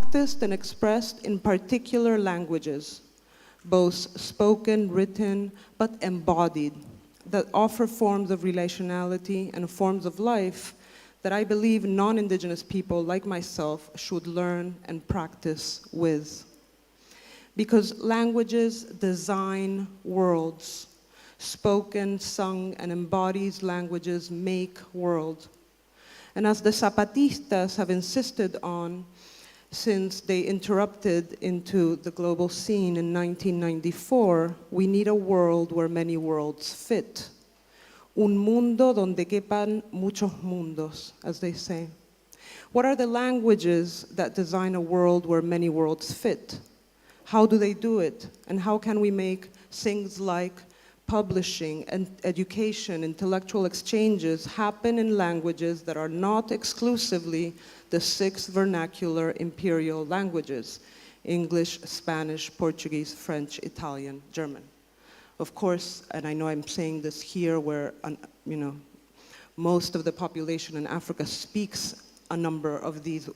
practiced and expressed in particular languages, both spoken, written, but embodied, that offer forms of relationality and forms of life that I believe non-Indigenous people like myself should learn and practice with. Because languages design worlds. Spoken, sung, and embodied languages make world. And as the Zapatistas have insisted on, since they interrupted into the global scene in 1994, we need a world where many worlds fit. Un mundo donde quepan muchos mundos, as they say. What are the languages that design a world where many worlds fit? How do they do it? And how can we make things like publishing and education, intellectual exchanges happen in languages that are not exclusively the 6 vernacular imperial languages: English, Spanish, Portuguese, French, Italian, German. Of course, and I know I'm saying this here where most of the population in Africa speaks a number of these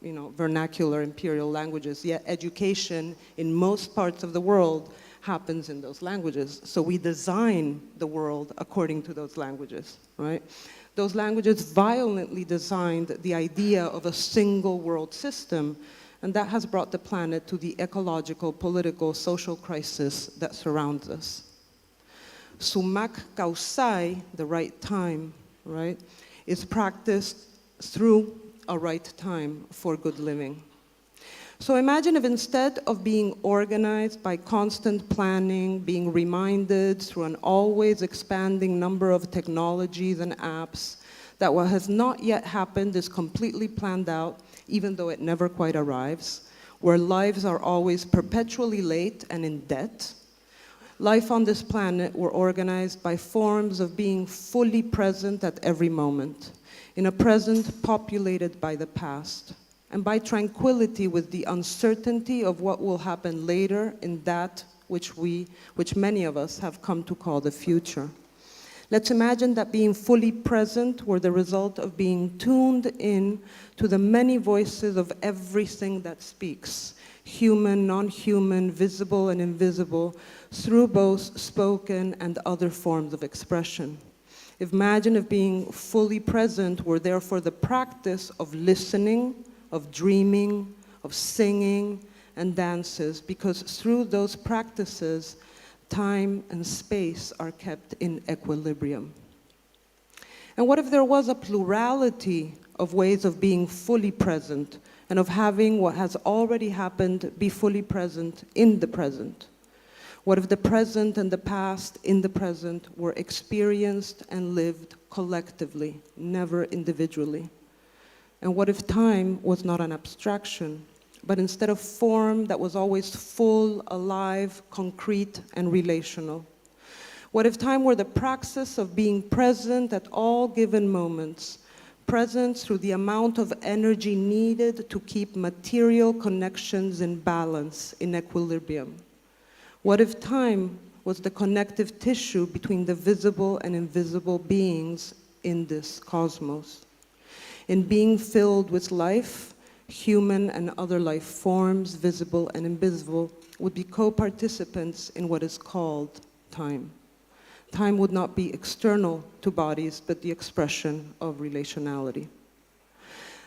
vernacular imperial languages, yet education in most parts of the world happens in those languages. So we design the world according to those languages, right? Those languages violently designed the idea of a single world system, and that has brought the planet to the ecological, political, social crisis that surrounds us. Sumak kausai, the right time, right, is practiced through a right time for good living. So imagine if instead of being organized by constant planning, being reminded through an always expanding number of technologies and apps, that what has not yet happened is completely planned out, even though it never quite arrives, where lives are always perpetually late and in debt. Life on this planet were organized by forms of being fully present at every moment, in a present populated by the past, and by tranquility with the uncertainty of what will happen later in that which many of us have come to call the future. Let's imagine that being fully present were the result of being tuned in to the many voices of everything that speaks, human, non-human, visible and invisible, through both spoken and other forms of expression. Imagine if being fully present were therefore the practice of listening, of dreaming, of singing, and dances, because through those practices, time and space are kept in equilibrium. And what if there was a plurality of ways of being fully present and of having what has already happened be fully present in the present? What if the present and the past in the present were experienced and lived collectively, never individually? And what if time was not an abstraction, but instead of form that was always full, alive, concrete, and relational? What if time were the praxis of being present at all given moments, present through the amount of energy needed to keep material connections in balance, in equilibrium? What if time was the connective tissue between the visible and invisible beings in this cosmos? In being filled with life, human and other life forms, visible and invisible, would be co-participants in what is called time. Time would not be external to bodies, but the expression of relationality.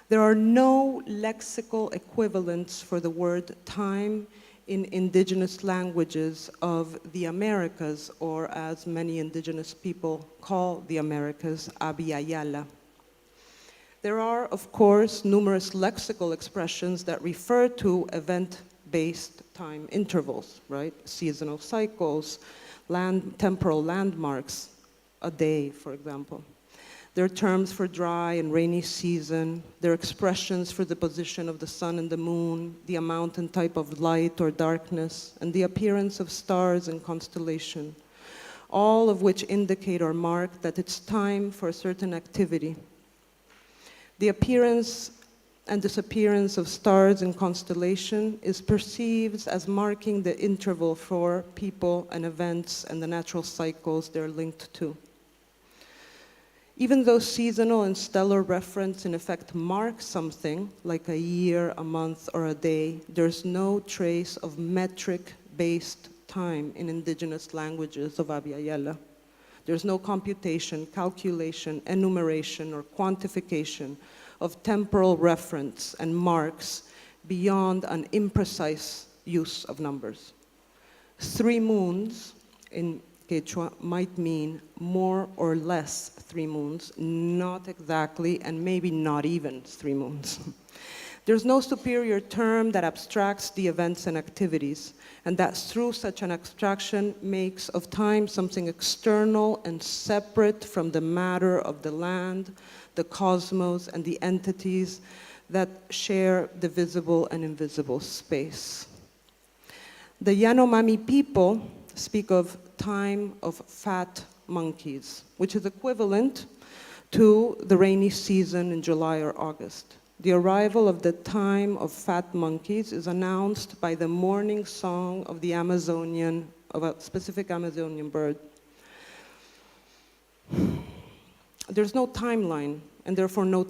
There are no lexical equivalents for the word time in indigenous languages of the Americas, or as many indigenous people call the Americas, Abiyayala. There are, of course, numerous lexical expressions that refer to event-based time intervals, right? Seasonal cycles, temporal landmarks, a day, for example. There are terms for dry and rainy season. There are expressions for the position of the sun and the moon, the amount and type of light or darkness, and the appearance of stars and constellation, all of which indicate or mark that it's time for a certain activity. The appearance and disappearance of stars and constellation is perceived as marking the interval for people and events and the natural cycles they're linked to. Even though seasonal and stellar reference in effect mark something, like a year, a month, or a day, there's no trace of metric-based time in indigenous languages of Abya Yala. There's no computation, calculation, enumeration, or quantification of temporal reference and marks beyond an imprecise use of numbers. 3 moons in Quechua might mean more or less 3 moons, not exactly, and maybe not even 3 moons. There's no superior term that abstracts the events and activities, and that through such an abstraction makes of time something external and separate from the matter of the land, the cosmos, and the entities that share the visible and invisible space. The Yanomami people speak of time of fat monkeys, which is equivalent to the rainy season in July or August. The arrival of the time of fat monkeys is announced by the morning song of the Amazonian, of a specific Amazonian bird. There's no timeline, and therefore no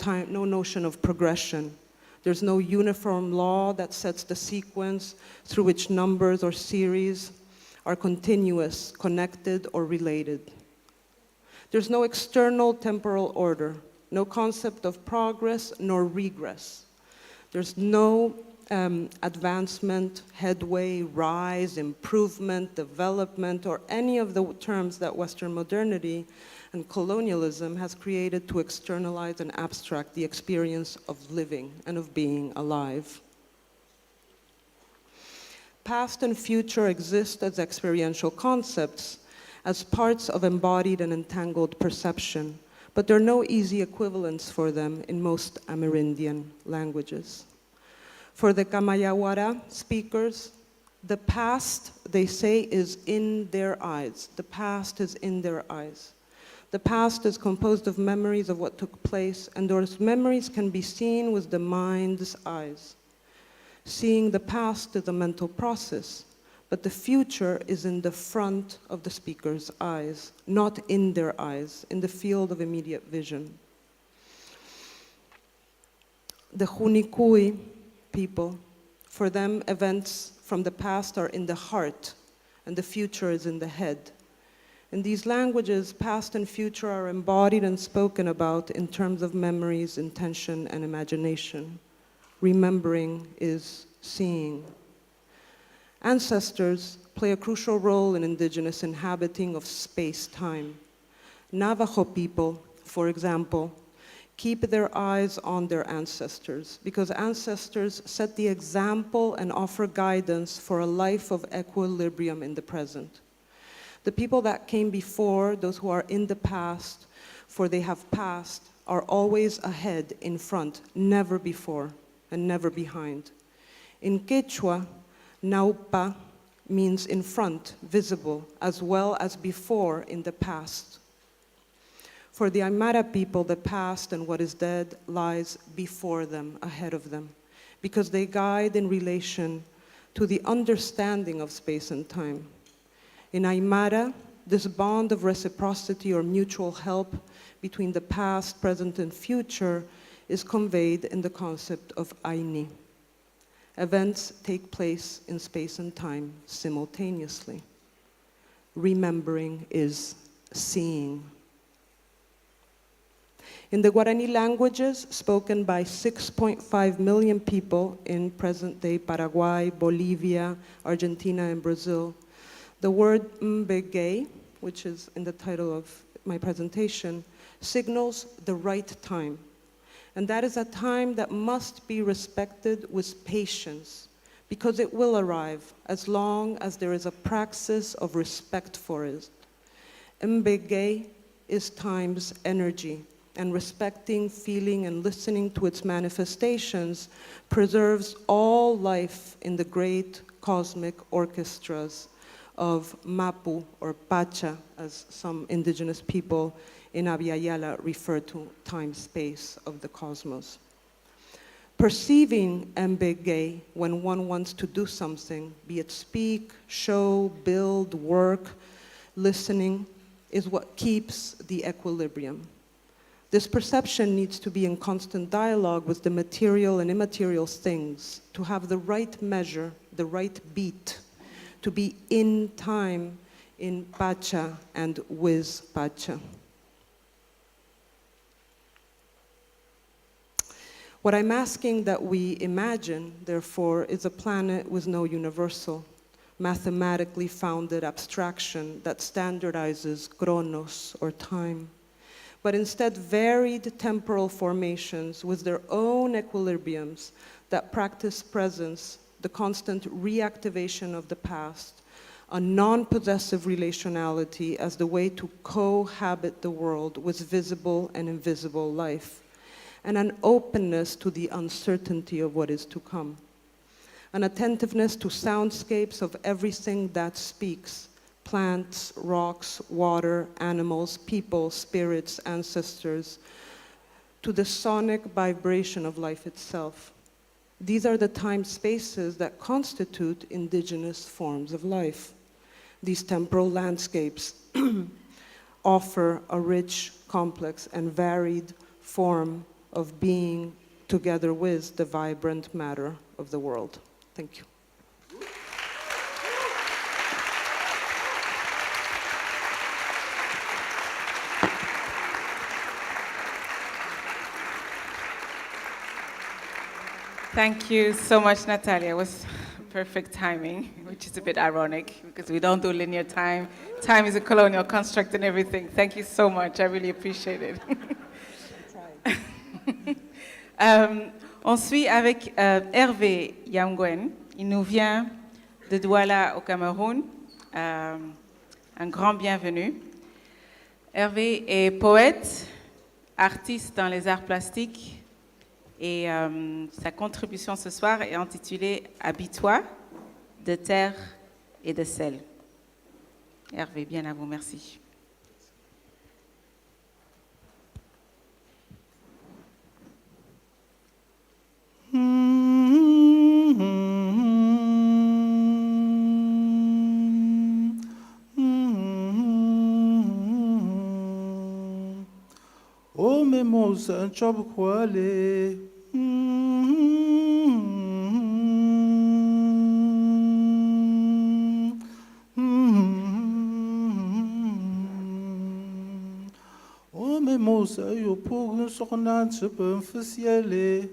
notion of progression. There's no uniform law that sets the sequence through which numbers or series are continuous, connected, or related. There's no external temporal order, no concept of progress nor regress. There's no advancement, headway, rise, improvement, development, or any of the terms that Western modernity and colonialism has created to externalize and abstract the experience of living and of being alive. Past and future exist as experiential concepts, as parts of embodied and entangled perception, but there are no easy equivalents for them in most Amerindian languages. For the Kamayawara speakers, the past, they say, is in their eyes. The past is in their eyes. The past is composed of memories of what took place, and those memories can be seen with the mind's eyes. Seeing the past is a mental process, but the future is in the front of the speaker's eyes, not in their eyes, in the field of immediate vision. The Hunikui people, for them, events from the past are in the heart, and the future is in the head. In these languages, past and future are embodied and spoken about in terms of memories, intention, and imagination. Remembering is seeing. Ancestors play a crucial role in indigenous inhabiting of space-time. Navajo people, for example, keep their eyes on their ancestors because ancestors set the example and offer guidance for a life of equilibrium in the present. The people that came before, those who are in the past, for they have passed, are always ahead, in front, never before, and never behind. In Quechua, Naupa means in front, visible, as well as before in the past. For the Aymara people, the past and what is dead lies before them, ahead of them, because they guide in relation to the understanding of space and time. In Aymara, this bond of reciprocity or mutual help between the past, present, and future is conveyed in the concept of Aini. Events take place in space and time simultaneously. Remembering is seeing. In the Guarani languages spoken by 6.5 million people in present-day Paraguay, Bolivia, Argentina, and Brazil, the word mbege, which is in the title of my presentation, signals the right time. And that is a time that must be respected with patience, because it will arrive as long as there is a praxis of respect for it. Mbege is time's energy, and respecting, feeling, and listening to its manifestations preserves all life in the great cosmic orchestras of Mapu, or Pacha, as some indigenous people in Abya Yala refer to time-space of the cosmos. Perceiving Mbege when one wants to do something, be it speak, show, build, work, listening, is what keeps the equilibrium. This perception needs to be in constant dialogue with the material and immaterial things, to have the right measure, the right beat, to be in time, in Pacha and with Pacha. What I'm asking that we imagine, therefore, is a planet with no universal, mathematically founded abstraction that standardizes chronos, or time, but instead varied temporal formations with their own equilibriums that practice presence, the constant reactivation of the past, a non-possessive relationality as the way to cohabit the world with visible and invisible life, and an openness to the uncertainty of what is to come, an attentiveness to soundscapes of everything that speaks, plants, rocks, water, animals, people, spirits, ancestors, to the sonic vibration of life itself. These are the time spaces that constitute indigenous forms of life. These temporal landscapes offer a rich, complex, and varied form of being together with the vibrant matter of the world. Thank you. Thank you so much, Natalia. It was perfect timing, which is a bit ironic because we don't do linear time. Time is a colonial construct and everything. Thank you so much. I really appreciate it. On suit avec Hervé Yamgwen. Il nous vient de Douala au Cameroun. Un grand bienvenue. Hervé est poète, artiste dans les arts plastiques et sa contribution ce soir est intitulée « Habille-toi de terre et de sel ». Hervé, bien à vous, merci. Oh, mais mon job quoi les oh, mais mon yo pour un sornat je peux me faire ciel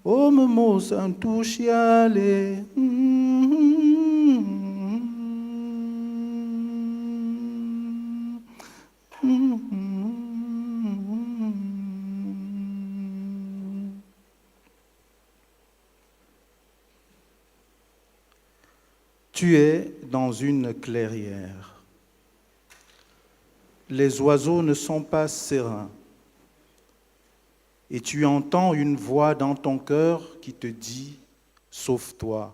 oh, me mos un touchiale. Tu es dans une clairière. Les oiseaux ne sont pas sereins. Et tu entends une voix dans ton cœur qui te dit « Sauve-toi,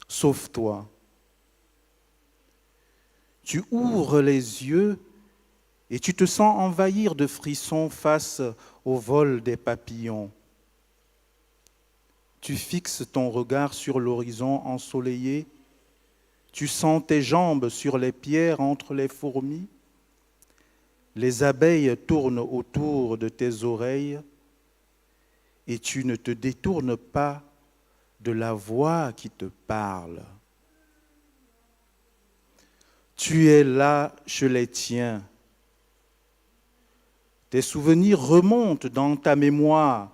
sauve-toi ». Tu ouvres les yeux et tu te sens envahir de frissons face au vol des papillons. Tu fixes ton regard sur l'horizon ensoleillé, tu sens tes jambes sur les pierres entre les fourmis, les abeilles tournent autour de tes oreilles, et tu ne te détournes pas de la voix qui te parle. Tu es là chez les tiens. Tes souvenirs remontent dans ta mémoire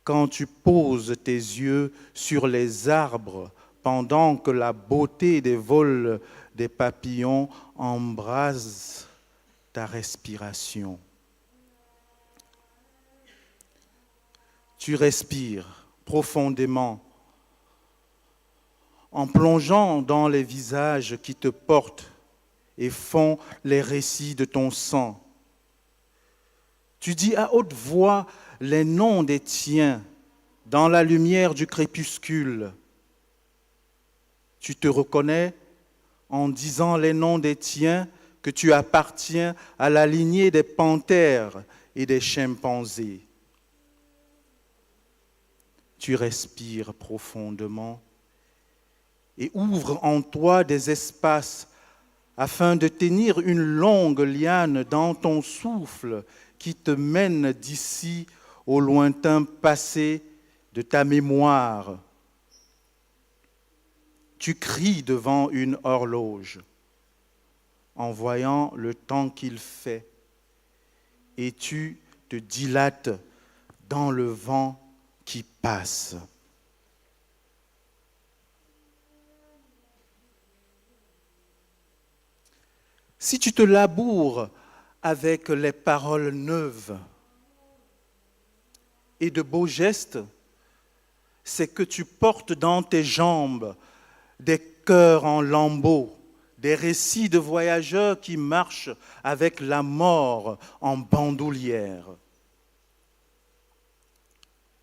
quand tu poses tes yeux sur les arbres pendant que la beauté des vols des papillons embrase ta respiration. Tu respires profondément en plongeant dans les visages qui te portent et font les récits de ton sang. Tu dis à haute voix les noms des tiens dans la lumière du crépuscule. Tu te reconnais en disant les noms des tiens que tu appartiens à la lignée des panthères et des chimpanzés. Tu respires profondément et ouvres en toi des espaces afin de tenir une longue liane dans ton souffle qui te mène d'ici au lointain passé de ta mémoire. Tu cries devant une horloge en voyant le temps qu'il fait et tu te dilates dans le vent qui passe. Si tu te laboures avec les paroles neuves et de beaux gestes, c'est que tu portes dans tes jambes des cœurs en lambeaux, des récits de voyageurs qui marchent avec la mort en bandoulière.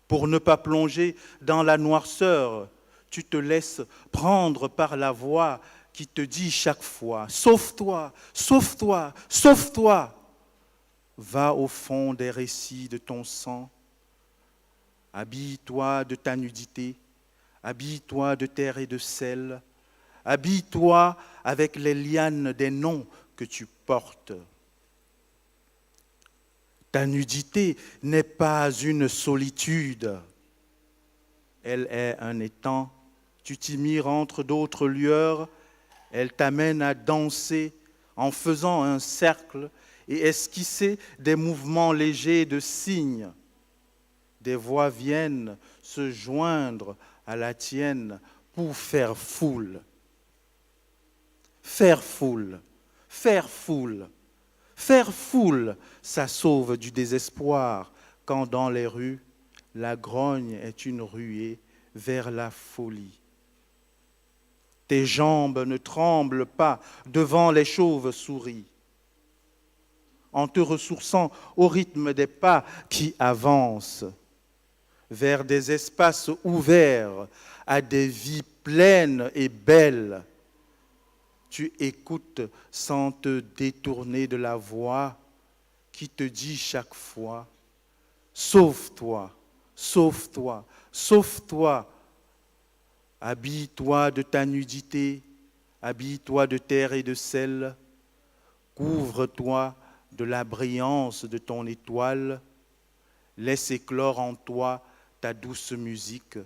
Pour ne pas plonger dans la noirceur, tu te laisses prendre par la voix qui te dit chaque fois « Sauve-toi, sauve-toi, sauve-toi !» Va au fond des récits de ton sang. Habille-toi de ta nudité, habille-toi de terre et de sel, habille-toi avec les lianes des noms que tu portes. Ta nudité n'est pas une solitude, elle est un étang. Tu t'y mires entre d'autres lueurs, elle t'amène à danser en faisant un cercle et esquisser des mouvements légers de signes. Des voix viennent se joindre à la tienne pour faire foule. Faire foule, faire foule, faire foule, ça sauve du désespoir quand dans les rues, la grogne est une ruée vers la folie. Tes jambes ne tremblent pas devant les chauves-souris, en te ressourçant au rythme des pas qui avancent vers des espaces ouverts à des vies pleines et belles. Tu écoutes sans te détourner de la voix qui te dit chaque fois « Sauve-toi, sauve-toi, sauve-toi !» Habille-toi de ta nudité, habille-toi de terre et de sel, couvre-toi de la brillance de ton étoile, laisse éclore en toi ta douce musique,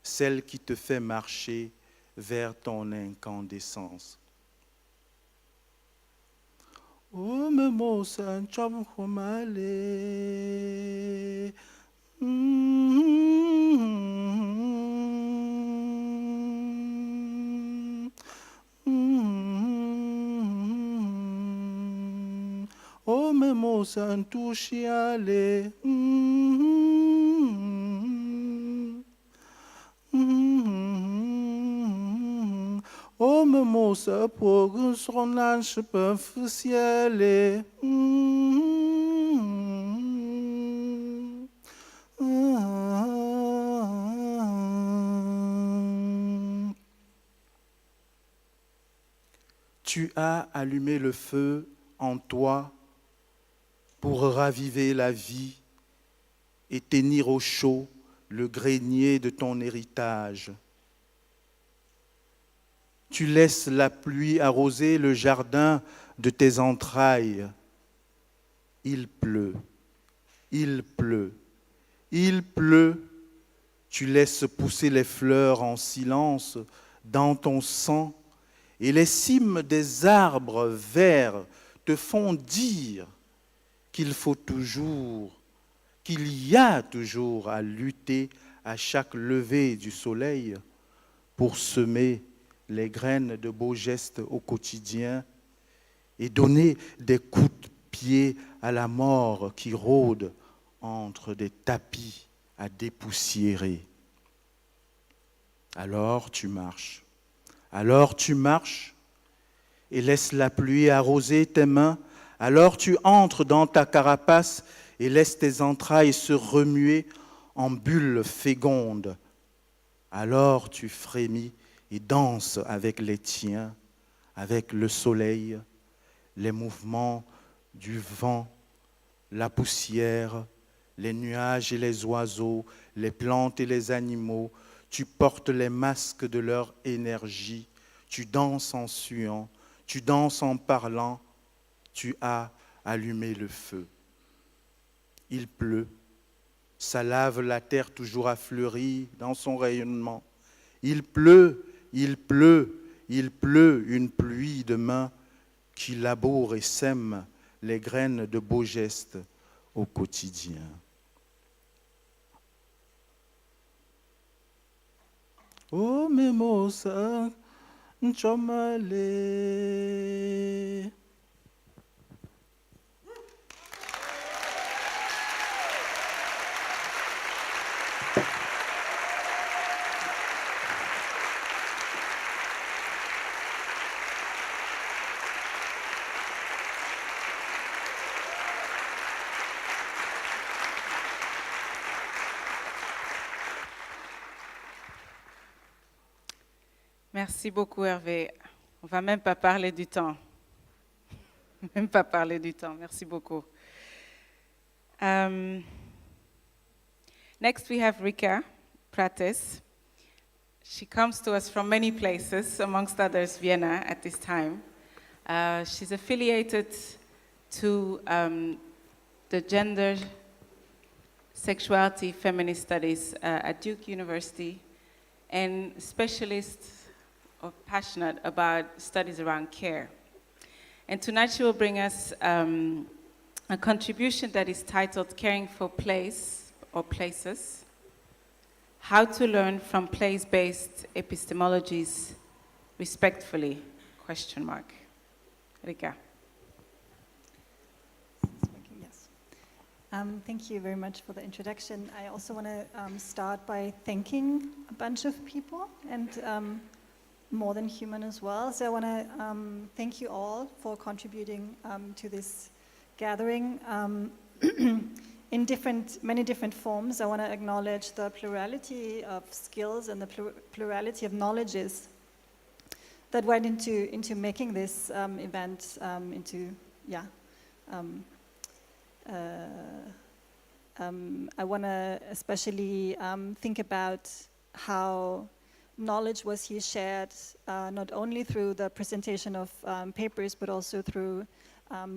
celle qui te fait marcher vers ton incandescence. Oh, me mosa ncham khomale. Oh, me mosa ntushiale. Oh, me mosa pour son ange peu ciel. Tu as allumé le feu en toi pour raviver la vie et tenir au chaud le grenier de ton héritage. Tu laisses la pluie arroser le jardin de tes entrailles. Il pleut, il pleut, il pleut. Tu laisses pousser les fleurs en silence dans ton sang et les cimes des arbres verts te font dire qu'il faut toujours, qu'il y a toujours à lutter à chaque lever du soleil pour semer les graines de beaux gestes au quotidien et donner des coups de pied à la mort qui rôde entre des tapis à dépoussiérer. Alors tu marches et laisse la pluie arroser tes mains. Alors tu entres dans ta carapace et laisse tes entrailles se remuer en bulles fécondes. Alors tu frémis et danses avec les tiens, avec le soleil, les mouvements du vent, la poussière, les nuages et les oiseaux, les plantes et les animaux, tu portes les masques de leur énergie, tu danses en suant, tu danses en parlant, tu as allumé le feu. Il pleut, ça lave la terre toujours affleurie dans son rayonnement. Il pleut, il pleut, il pleut, une pluie de mains qui laboure et sème les graines de beaux gestes au quotidien. Oh, mimosa, nchomale. Merci beaucoup, Hervé. On ne va même pas parler du temps. Même pas parler du temps. Merci beaucoup. Next, we have Rika Prates. She comes to us from many places, amongst others, Vienna at this time. She's affiliated to the Gender, Sexuality, Feminist Studies at Duke University, and specialist or passionate about studies around care. And tonight she will bring us a contribution that is titled Caring for Place or Places, How to Learn from Place-Based Epistemologies Respectfully, ? Rika. Yes. Thank you very much for the introduction. I also want to start by thanking a bunch of people and more than human as well. So I want to thank you all for contributing to this gathering in many different forms. I want to acknowledge the plurality of skills and the plurality of knowledges that went into making this event I want to especially think about how knowledge was here shared not only through the presentation of papers, but also through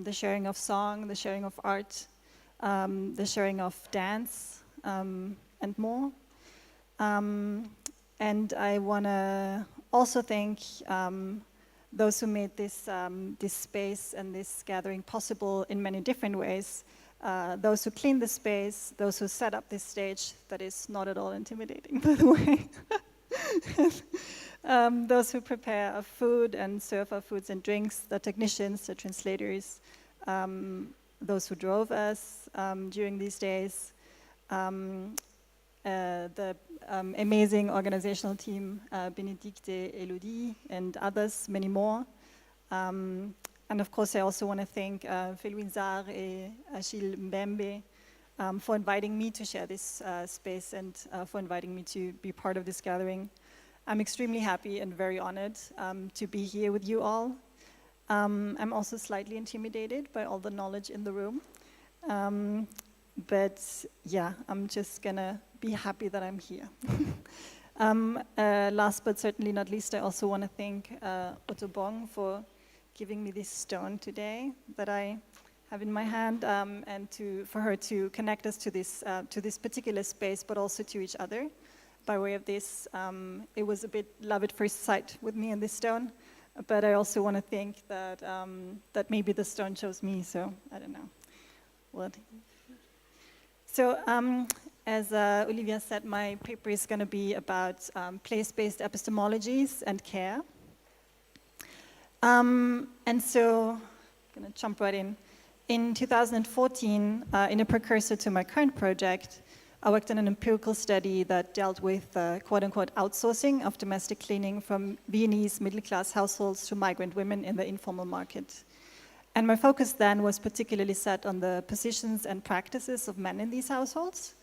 the sharing of song, the sharing of art, the sharing of dance, and more. And I want to also thank those who made this space and this gathering possible in many different ways. Those who cleaned the space, those who set up this stage that is not at all intimidating, by the way. Those who prepare our food and serve our foods and drinks, the technicians, the translators, those who drove us during these days, the amazing organizational team, Benedicte, Elodie, and others, many more. And of course, I also want to thank Felwine Sarr and Achille Mbembe for inviting me to share this space and for inviting me to be part of this gathering. I'm extremely happy and very honored to be here with you all. I'm also slightly intimidated by all the knowledge in the room. But yeah, I'm just gonna be happy that I'm here. Last but certainly not least, I also want to thank Otto Bong for giving me this stone today that I have in my hand, and for her to connect us to this particular space, but also to each other. By way of this, it was a bit love at first sight with me and this stone, but I also want to think that that maybe the stone chose me, so I don't know. What? So, as Olivia said, my paper is going to be about place-based epistemologies and care. And so, I'm going to jump right in. In 2014, in a precursor to my current project, I worked on an empirical study that dealt with quote-unquote outsourcing of domestic cleaning from Viennese middle-class households to migrant women in the informal market. And my focus then was particularly set on the positions and practices of men in these households,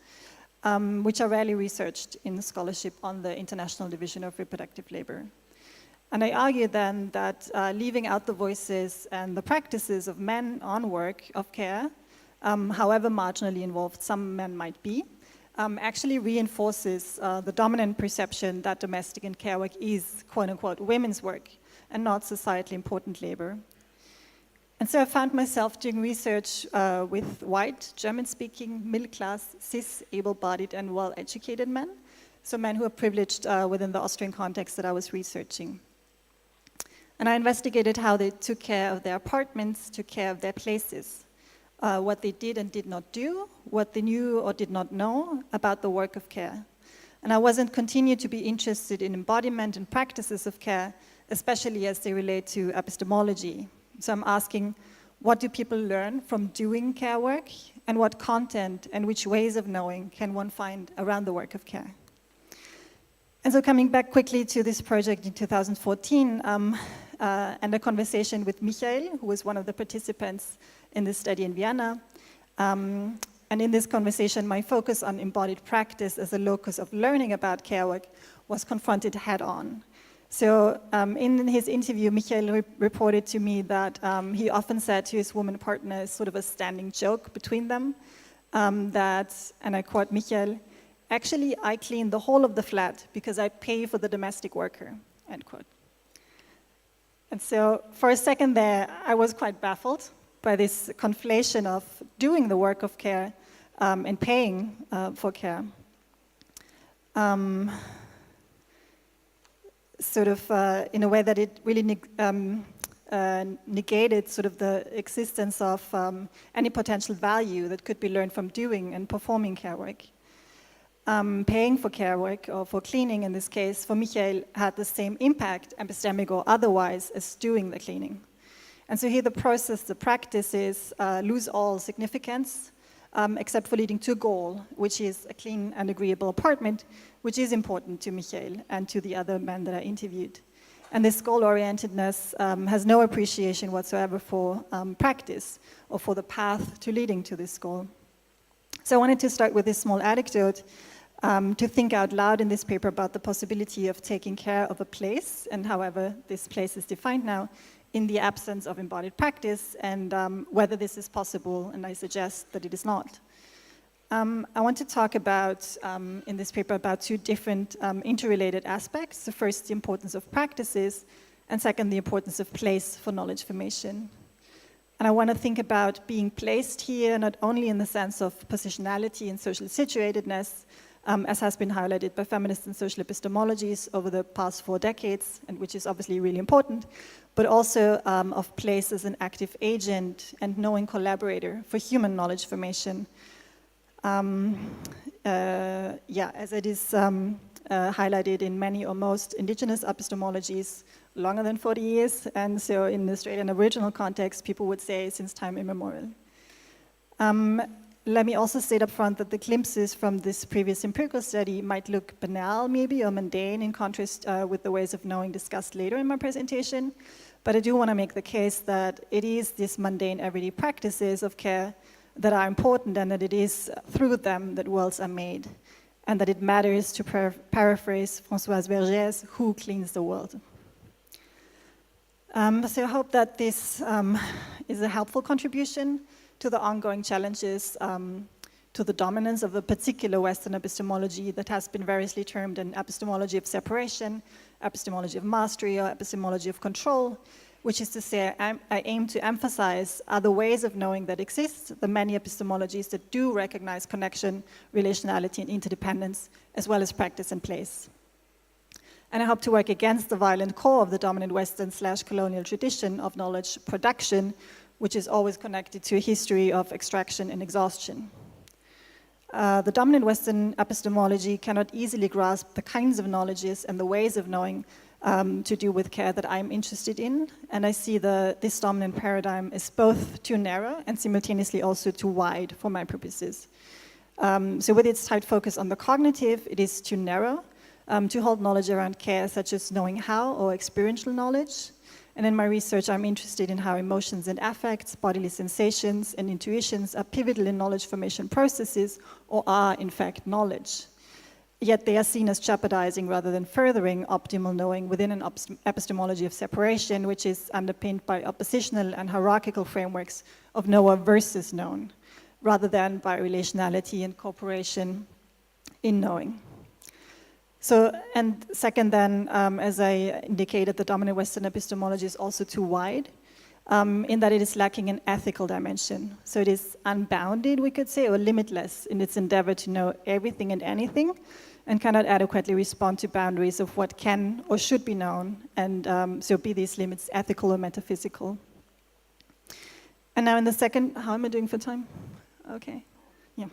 which are rarely researched in the scholarship on the International Division of Reproductive Labor. And I argued then that leaving out the voices and the practices of men on work of care, however marginally involved some men might be, actually reinforces the dominant perception that domestic and care work is, quote unquote, women's work and not societally important labor. And so I found myself doing research with white, German-speaking, middle-class, cis, able-bodied, and well-educated men, so men who are privileged within the Austrian context that I was researching. And I investigated how they took care of their apartments, took care of their places, what they did and did not do, what they knew or did not know about the work of care. And I wasn't continued to be interested in embodiment and practices of care, especially as they relate to epistemology. So I'm asking, what do people learn from doing care work, and what content and which ways of knowing can one find around the work of care? And so coming back quickly to this project in 2014, and a conversation with Michael, who was one of the participants in this study in Vienna. And in this conversation, my focus on embodied practice as a locus of learning about care work was confronted head-on. So in his interview, Michael reported to me that he often said to his woman partner, sort of a standing joke between them, that, and I quote Michael, "Actually, I clean the whole of the flat because I pay for the domestic worker," end quote. And so for a second there, I was quite baffled by this conflation of doing the work of care and paying for care. Sort of in a way that it really negated sort of the existence of any potential value that could be learned from doing and performing care work. Paying for care work, or for cleaning in this case, for Michael had the same impact, epistemic or otherwise, as doing the cleaning. And so here the process, the practices lose all significance, except for leading to a goal, which is a clean and agreeable apartment, which is important to Michael and to the other men that I interviewed. And this goal-orientedness has no appreciation whatsoever for practice or for the path to leading to this goal. So I wanted to start with this small anecdote to think out loud in this paper about the possibility of taking care of a place, and however this place is defined now, in the absence of embodied practice, and whether this is possible, and I suggest that it is not. I want to talk about, in this paper, about two different interrelated aspects. The first, the importance of practices, and second, the importance of place for knowledge formation. And I want to think about being placed here, not only in the sense of positionality and social situatedness, as has been highlighted by feminist and social epistemologies over the past 4 decades, and which is obviously really important, but also of place as an active agent and knowing collaborator for human knowledge formation. As it is highlighted in many or most indigenous epistemologies, longer than 40 years, and so in the Australian Aboriginal context, people would say since time immemorial. Let me also state up front that the glimpses from this previous empirical study might look banal maybe, or mundane in contrast with the ways of knowing discussed later in my presentation, but I do want to make the case that it is these mundane everyday practices of care that are important, and that it is through them that worlds are made, and that it matters, to paraphrase Françoise Vergès, who cleans the world. So I hope that this is a helpful contribution to the ongoing challenges to the dominance of a particular Western epistemology that has been variously termed an epistemology of separation, epistemology of mastery, or epistemology of control, which is to say, I aim to emphasize other ways of knowing that exist, the many epistemologies that do recognize connection, relationality, and interdependence, as well as practice and place. And I hope to work against the violent core of the dominant Western/colonial tradition of knowledge production, which is always connected to a history of extraction and exhaustion. The dominant Western epistemology cannot easily grasp the kinds of knowledges and the ways of knowing to do with care that I'm interested in, and I see this dominant paradigm is both too narrow and simultaneously also too wide for my purposes. So with its tight focus on the cognitive, it is too narrow to hold knowledge around care, such as knowing how or experiential knowledge. And in my research, I'm interested in how emotions and affects, bodily sensations, and intuitions are pivotal in knowledge formation processes, or are, in fact, knowledge. Yet they are seen as jeopardizing rather than furthering optimal knowing within an epistemology of separation, which is underpinned by oppositional and hierarchical frameworks of knower versus known, rather than by relationality and cooperation in knowing. So, and second then, as I indicated, the dominant Western epistemology is also too wide, in that it is lacking an ethical dimension. So it is unbounded, we could say, or limitless in its endeavor to know everything and anything, and cannot adequately respond to boundaries of what can or should be known, and so be these limits ethical or metaphysical. And now in the second, how am I doing for time? Okay, yeah.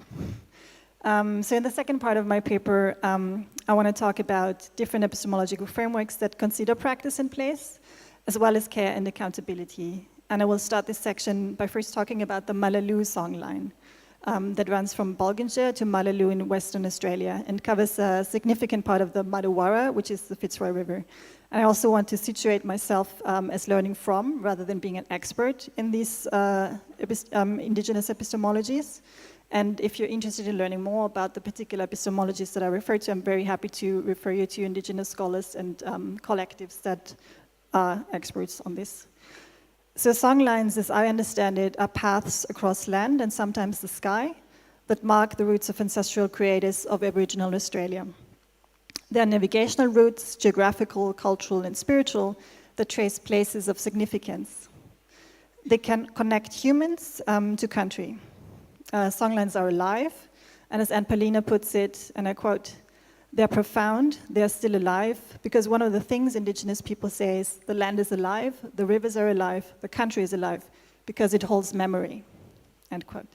So in the second part of my paper, I want to talk about different epistemological frameworks that consider practice and place, as well as care and accountability. And I will start this section by first talking about the Malaloo songline that runs from Bulginger to Malaloo in Western Australia and covers a significant part of the Maduwara, which is the Fitzroy River. And I also want to situate myself as learning from, rather than being an expert in these indigenous epistemologies. And if you're interested in learning more about the particular epistemologies that I refer to, I'm very happy to refer you to indigenous scholars and collectives that are experts on this. So songlines, as I understand it, are paths across land and sometimes the sky that mark the routes of ancestral creators of Aboriginal Australia. They are navigational routes, geographical, cultural, and spiritual, that trace places of significance. They can connect humans to country. Songlines are alive, and as Anne Paulina puts it, and I quote, "They're profound, they're still alive, because one of the things Indigenous people say is the land is alive, the rivers are alive, the country is alive, because it holds memory," end quote.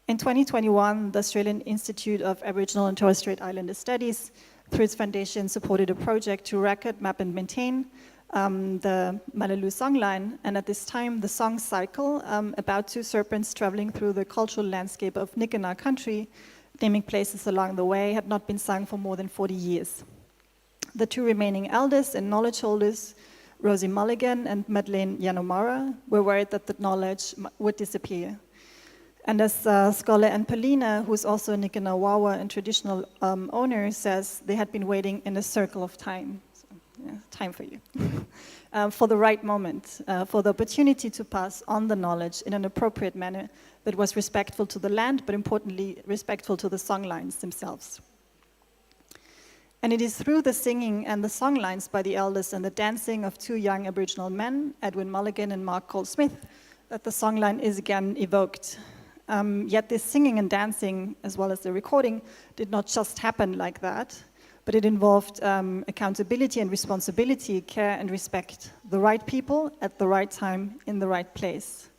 In 2021, the Australian Institute of Aboriginal and Torres Strait Islander Studies, through its foundation, supported a project to record, map, and maintain the Malaloo songline, and at this time, the song cycle about two serpents traveling through the cultural landscape of Nikana country, naming places along the way, had not been sung for more than 40 years. The two remaining elders and knowledge holders, Rosie Mulligan and Madeleine Yanomara, were worried that the knowledge would disappear. And as scholar Anne Paulina, who's also a Nikanawawa and traditional owner, says, they had been waiting in a circle of time. Yeah, time for you. For the right moment, for the opportunity to pass on the knowledge in an appropriate manner that was respectful to the land, but importantly, respectful to the songlines themselves. And it is through the singing and the songlines by the elders and the dancing of two young Aboriginal men, Edwin Mulligan and Mark Cole-Smith, that the songline is again evoked. Yet this singing and dancing, as well as the recording, did not just happen like that, but it involved accountability and responsibility, care and respect, the right people at the right time in the right place.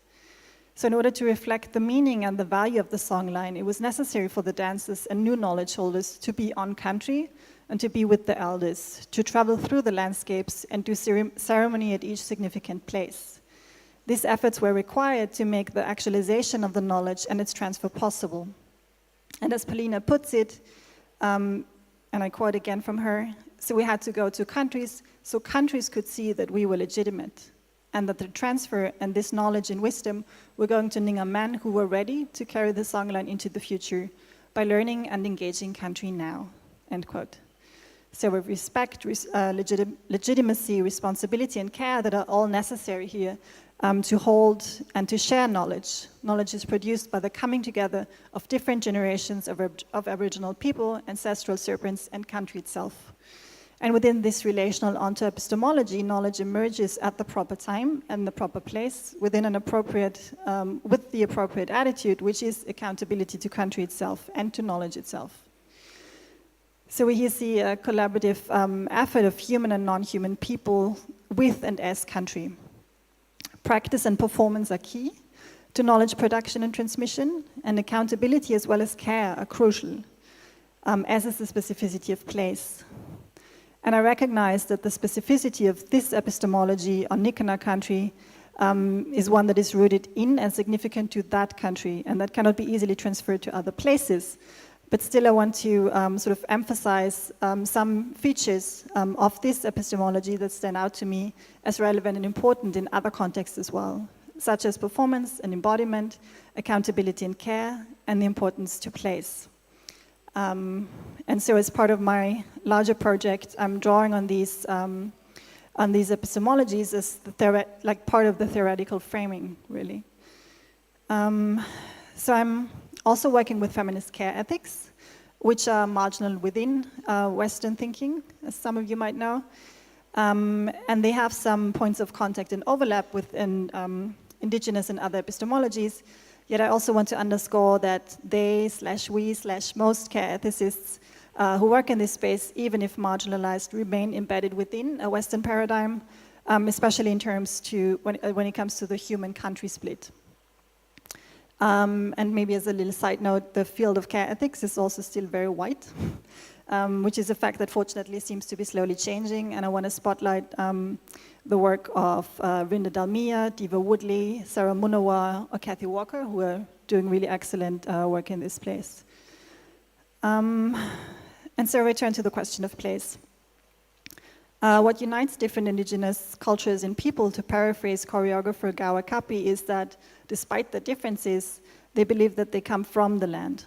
So in order to reflect the meaning and the value of the songline, it was necessary for the dancers and new knowledge holders to be on country and to be with the elders, to travel through the landscapes and do ceremony at each significant place. These efforts were required to make the actualization of the knowledge and its transfer possible. And as Paulina puts it, and I quote again from her, so we had to go to countries so countries could see that we were legitimate and that the transfer and this knowledge and wisdom were going to Ninga men who were ready to carry the songline into the future by learning and engaging country now, end quote. So with respect, legitimacy, responsibility, and care that are all necessary here to hold and to share knowledge. Knowledge is produced by the coming together of different generations of Aboriginal people, ancestral serpents, and country itself. And within this relational onto-epistemology, knowledge emerges at the proper time and the proper place within an appropriate, with the appropriate attitude, which is accountability to country itself and to knowledge itself. So we here see a collaborative effort of human and non-human people with and as country. Practice and performance are key to knowledge production and transmission, and accountability as well as care are crucial, as is the specificity of place. And I recognize that the specificity of this epistemology on Nikana country is one that is rooted in and significant to that country, and that cannot be easily transferred to other places. But still I want to sort of emphasize some features of this epistemology that stand out to me as relevant and important in other contexts as well, such as performance and embodiment, accountability and care, and the importance to place. And so as part of my larger project, I'm drawing on these epistemologies as like part of the theoretical framing, really. So I'm also working with feminist care ethics, which are marginal within Western thinking, as some of you might know. And they have some points of contact and overlap with indigenous and other epistemologies. Yet I also want to underscore that they/we/most care ethicists who work in this space, even if marginalized, remain embedded within a Western paradigm, especially in terms to when it comes to the human-country split. And maybe as a little side note, the field of care ethics is also still very white, which is a fact that fortunately seems to be slowly changing. And I want to spotlight the work of Rinda Dalmia, Diva Woodley, Sarah Munawar, or Kathy Walker, who are doing really excellent work in this place. And so I return to the question of place. What unites different indigenous cultures and people, to paraphrase choreographer Gawa Kapi, is that despite the differences, they believe that they come from the land.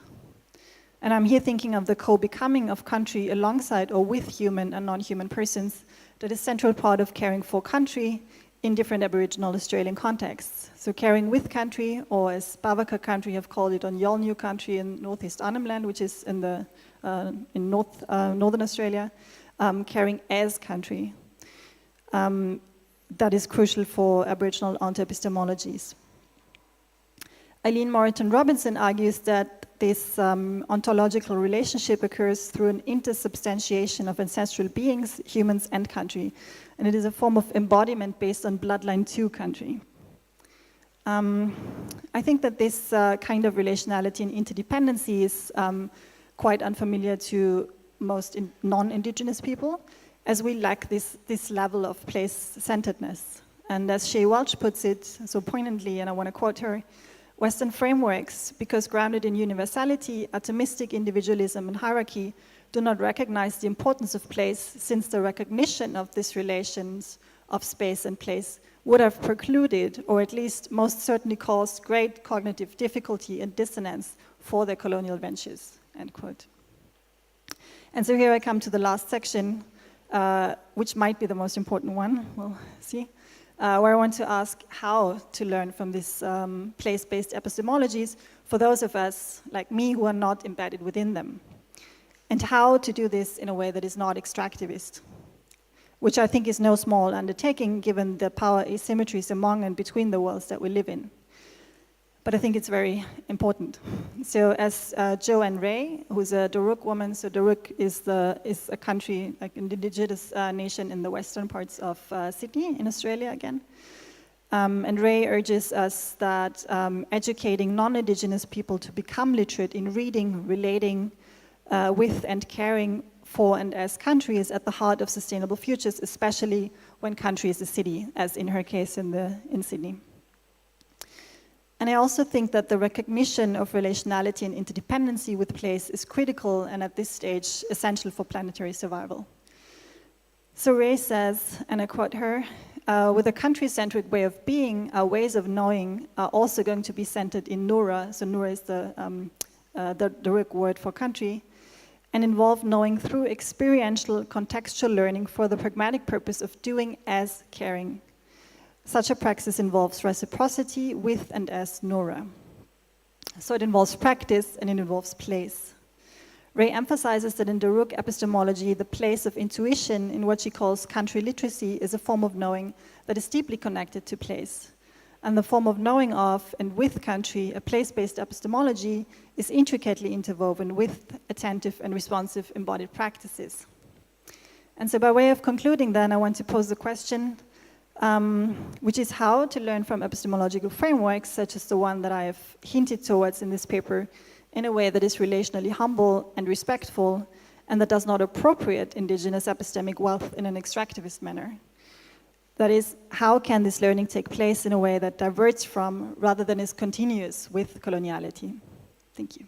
And I'm here thinking of the co-becoming of country alongside or with human and non-human persons that is a central part of caring for country in different Aboriginal Australian contexts. So caring with country, or as Bavaka country have called it on Yolngu country in northeast Arnhem Land, which is in northern Australia, caring as country. That is crucial for Aboriginal onto-epistemologies. Eileen Moreton Robinson argues that this ontological relationship occurs through an intersubstantiation of ancestral beings, humans, and country. And it is a form of embodiment based on bloodline to country. I think that this kind of relationality and interdependency is quite unfamiliar to most non-Indigenous people, as we lack this level of place-centeredness. And as Shea Welch puts it so poignantly, and I want to quote her, Western frameworks, because grounded in universality, atomistic individualism, and hierarchy, do not recognize the importance of place, since the recognition of these relations of space and place would have precluded, or at least most certainly caused, great cognitive difficulty and dissonance for their colonial ventures, end quote. And so here I come to the last section, which might be the most important one, we'll see, where I want to ask how to learn from these place-based epistemologies for those of us, like me, who are not embedded within them. And how to do this in a way that is not extractivist, which I think is no small undertaking given the power asymmetries among and between the worlds that we live in. But I think it's very important. So as Joanne Ray, who's a Daruk woman, so Daruk is a country, like an indigenous nation in the western parts of Sydney, in Australia again. And Ray urges us that educating non-Indigenous people to become literate in reading, relating with and caring for and as country is at the heart of sustainable futures, especially when country is a city, as in her case in Sydney. And I also think that the recognition of relationality and interdependency with place is critical and at this stage essential for planetary survival. So Ray says, and I quote her, with a country-centric way of being, our ways of knowing are also going to be centered in Nura. So Nura is the Daruk word for country, and involve knowing through experiential, contextual learning for the pragmatic purpose of doing as caring. Such a praxis involves reciprocity with and as Nora. So it involves practice and it involves place. Ray emphasizes that in Daruk epistemology, the place of intuition in what she calls country literacy is a form of knowing that is deeply connected to place. And the form of knowing of and with country, a place-based epistemology, is intricately interwoven with attentive and responsive embodied practices. And so by way of concluding then, I want to pose the question, which is how to learn from epistemological frameworks, such as the one that I have hinted towards in this paper, in a way that is relationally humble and respectful, and that does not appropriate Indigenous epistemic wealth in an extractivist manner. That is, how can this learning take place in a way that diverts from, rather than is continuous with, coloniality? Thank you.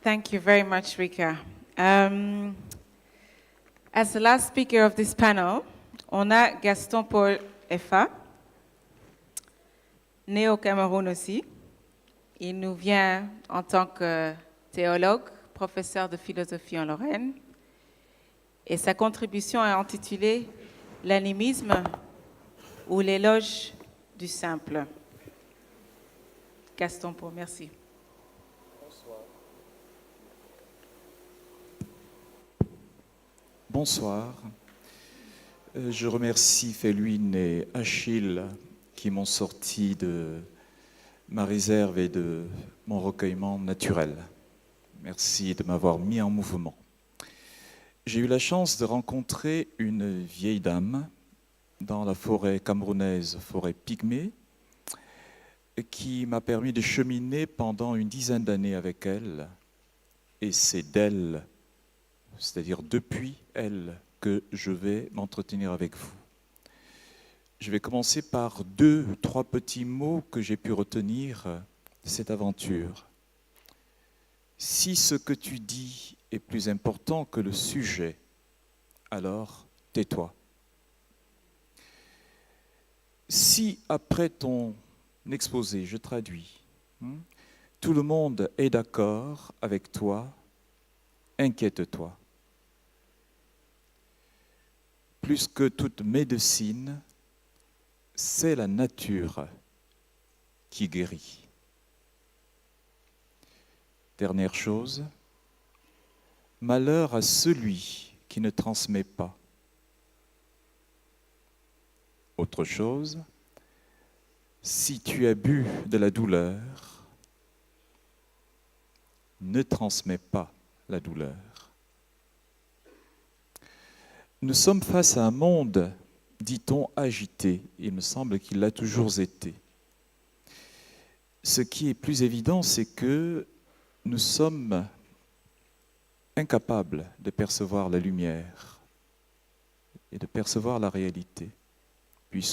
Thank you very much, Rika. As the last speaker of this panel, on a Gaston Paul Effa, né au Cameroun aussi. Il nous vient en tant que théologue, professeur de philosophie en Lorraine. Et sa contribution est intitulée « L'animisme ou l'éloge du simple. Gaston Pau, merci. Bonsoir. Je remercie Féluine et Achille qui m'ont sorti de ma réserve et de mon recueillement naturel. Merci de m'avoir mis en mouvement. J'ai eu la chance de rencontrer une vieille dame dans la forêt camerounaise, forêt pygmée, qui m'a permis de cheminer pendant une dizaine d'années avec elle. Et c'est d'elle, c'est-à-dire depuis elle, que je vais m'entretenir avec vous. Je vais commencer par 2 ou 3 petits mots que j'ai pu retenir de cette aventure. Si ce que tu dis est plus important que le sujet, alors tais-toi. Si après ton exposé, je traduis, tout le monde est d'accord avec toi, inquiète-toi. Plus que toute médecine, c'est la nature qui guérit. Dernière chose, malheur à celui qui ne transmet pas. Autre chose, si tu as bu de la douleur, ne transmets pas la douleur. Nous sommes face à un monde, dit-on, agité. Il me semble qu'il l'a toujours été. Ce qui est plus évident, c'est que nous sommes incapables de percevoir la lumière et de percevoir la réalité.